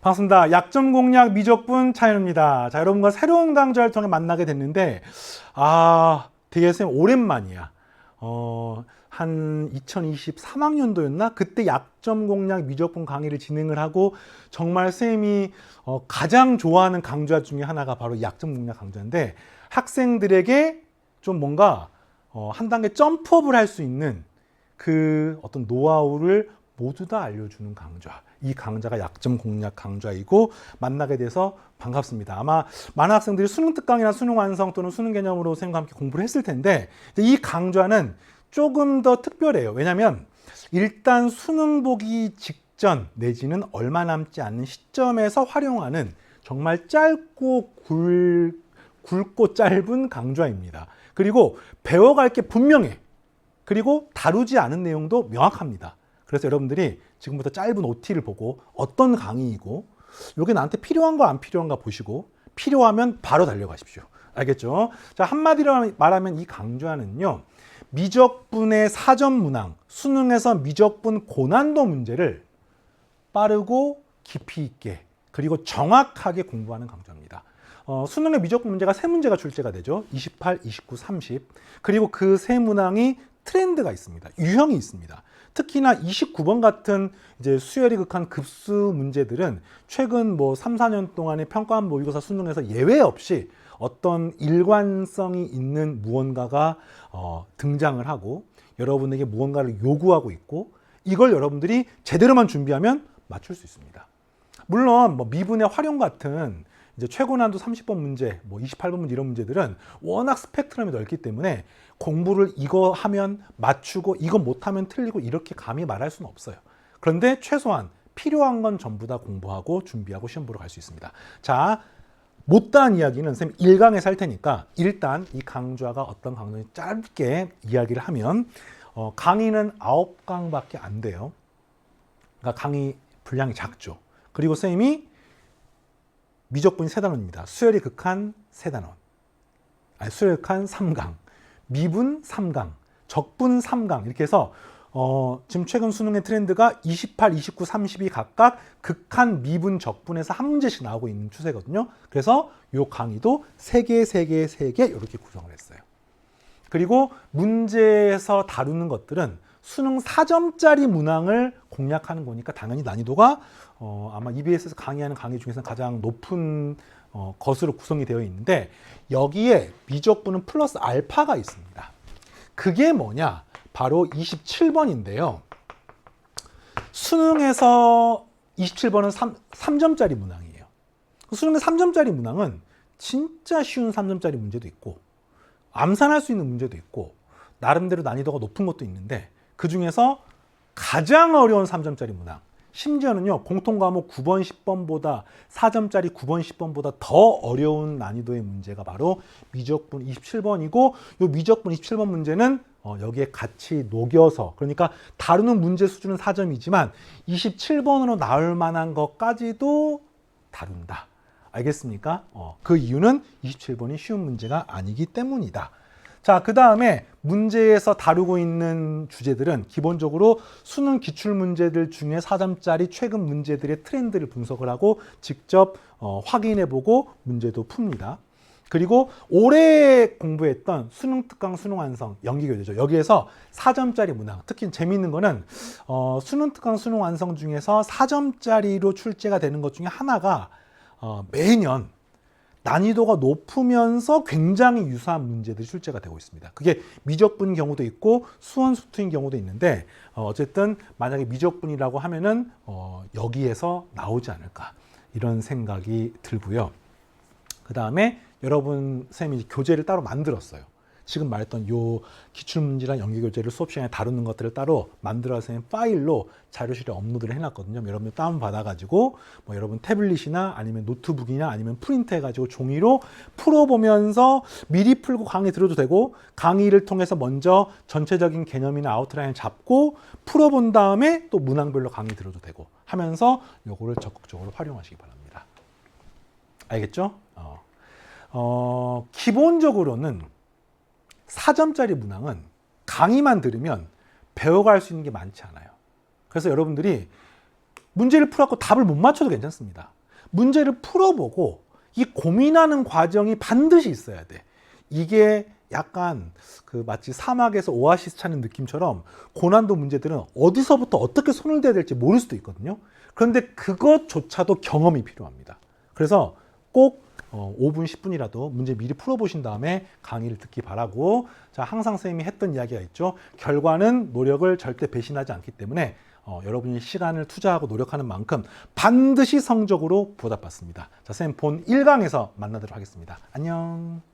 반갑습니다. 약점 공략 미적분 차현우입니다. 자, 여러분과 새로운 강좌를 통해 만나게 됐는데, 되게 선생님 오랜만이야. 한 2023학년도였나? 그때 약점 공략 미적분 강의를 진행을 하고, 정말 선생님이 가장 좋아하는 강좌 중에 하나가 바로 약점 공략 강좌인데, 학생들에게 좀 뭔가 한 단계 점프업을 할 수 있는 그 어떤 노하우를 모두 다 알려주는 강좌. 이 강좌가 약점 공략 강좌이고 만나게 돼서 반갑습니다. 아마 많은 학생들이 수능 특강이나 수능 완성 또는 수능 개념으로 선생님과 함께 공부를 했을 텐데 이 강좌는 조금 더 특별해요. 왜냐하면 일단 수능 보기 직전 내지는 얼마 남지 않는 시점에서 활용하는 정말 짧고 굵고 짧은 강좌입니다. 그리고 배워갈 게 분명해. 그리고 다루지 않은 내용도 명확합니다. 그래서 여러분들이 지금부터 짧은 OT를 보고 어떤 강의이고 이게 나한테 필요한가 안 필요한가 보시고 필요하면 바로 달려가십시오. 알겠죠? 자, 한마디로 말하면 이 강좌는요. 미적분의 사전 문항, 수능에서 미적분 고난도 문제를 빠르고 깊이 있게 그리고 정확하게 공부하는 강좌입니다. 수능의 미적분 문제가 3문제가 출제가 되죠. 28, 29, 30. 그리고 그 세 문항이 트렌드가 있습니다. 유형이 있습니다. 특히나 29번 같은 이제 수열이 극한 급수 문제들은 최근 3, 4년 동안의 평가원 모의고사 수능에서 예외 없이 어떤 일관성이 있는 무언가가 등장을 하고 여러분에게 무언가를 요구하고 있고 이걸 여러분들이 제대로만 준비하면 맞출 수 있습니다. 물론 미분의 활용 같은 이제 최고난도 30번 문제, 28번 문제 이런 문제들은 워낙 스펙트럼이 넓기 때문에 공부를 이거 하면 맞추고 이거 못하면 틀리고 이렇게 감히 말할 수는 없어요. 그런데 최소한 필요한 건 전부 다 공부하고 준비하고 시험 보러 갈 수 있습니다. 자, 못다한 이야기는 선생님 1강에서 할 테니까 일단 이 강좌가 어떤 강좌인지 짧게 이야기를 하면 강의는 9강밖에 안 돼요. 그러니까 강의 분량이 작죠. 그리고 선생님이 미적분이 3단원입니다. 수열이 극한 3단원. 수열이 극한 3강. 미분 3강. 적분 3강. 이렇게 해서 지금 최근 수능의 트렌드가 28, 29, 30이 각각 극한, 미분, 적분에서 한 문제씩 나오고 있는 추세거든요. 그래서 이 강의도 3개, 3개, 3개 이렇게 구성을 했어요. 그리고 문제에서 다루는 것들은 수능 4점짜리 문항을 공략하는 거니까 당연히 난이도가 아마 EBS에서 강의하는 강의 중에서 가장 높은 것으로 구성이 되어 있는데 여기에 미적분은 플러스 알파가 있습니다. 그게 뭐냐? 바로 27번인데요. 수능에서 27번은 3점짜리 문항이에요. 수능의 3점짜리 문항은 진짜 쉬운 3점짜리 문제도 있고 암산할 수 있는 문제도 있고 나름대로 난이도가 높은 것도 있는데 그 중에서 가장 어려운 3점짜리 문항 심지어는요 공통과목 9번 10번보다 4점짜리 9번 10번보다 더 어려운 난이도의 문제가 바로 미적분 27번이고 이 미적분 27번 문제는 여기에 같이 녹여서 그러니까 다루는 문제 수준은 4점이지만 27번으로 나올 만한 것까지도 다룬다. 알겠습니까? 그 이유는 27번이 쉬운 문제가 아니기 때문이다. 자, 그 다음에 문제에서 다루고 있는 주제들은 기본적으로 수능 기출문제들 중에 4점짜리 최근 문제들의 트렌드를 분석을 하고 직접 확인해보고 문제도 풉니다. 그리고 올해 공부했던 수능 특강, 수능 완성, 연기교재죠. 여기에서 4점짜리 문항, 특히 재미있는 거는 수능 특강, 수능 완성 중에서 4점짜리로 출제가 되는 것 중에 하나가 매년 난이도가 높으면서 굉장히 유사한 문제들이 출제가 되고 있습니다. 그게 미적분 경우도 있고 수원수투인 경우도 있는데 어쨌든 만약에 미적분이라고 하면은 여기에서 나오지 않을까 이런 생각이 들고요. 그 다음에 여러분 선생님이 교재를 따로 만들었어요. 지금 말했던 요 기출문제랑 연기교재를 수업 시간에 다루는 것들을 따로 만들어서 파일로 자료실에 업로드를 해놨거든요. 여러분 다운받아가지고 여러분 태블릿이나 아니면 노트북이나 아니면 프린트해가지고 종이로 풀어보면서 미리 풀고 강의 들어도 되고 강의를 통해서 먼저 전체적인 개념이나 아웃라인을 잡고 풀어본 다음에 또 문항별로 강의 들어도 되고 하면서 요거를 적극적으로 활용하시기 바랍니다. 알겠죠? 기본적으로는 4점짜리 문항은 강의만 들으면 배워갈 수 있는 게 많지 않아요. 그래서 여러분들이 문제를 풀었고 답을 못 맞춰도 괜찮습니다. 문제를 풀어보고 이 고민하는 과정이 반드시 있어야 돼. 이게 약간 그 마치 사막에서 오아시스 찾는 느낌처럼 고난도 문제들은 어디서부터 어떻게 손을 대야 될지 모를 수도 있거든요. 그런데 그것조차도 경험이 필요합니다. 그래서 꼭 5분, 10분이라도 문제 미리 풀어보신 다음에 강의를 듣기 바라고, 자, 항상 선생님이 했던 이야기가 있죠. 결과는 노력을 절대 배신하지 않기 때문에 여러분이 시간을 투자하고 노력하는 만큼 반드시 성적으로 보답받습니다. 자, 선생님 본 1강에서 만나도록 하겠습니다. 안녕.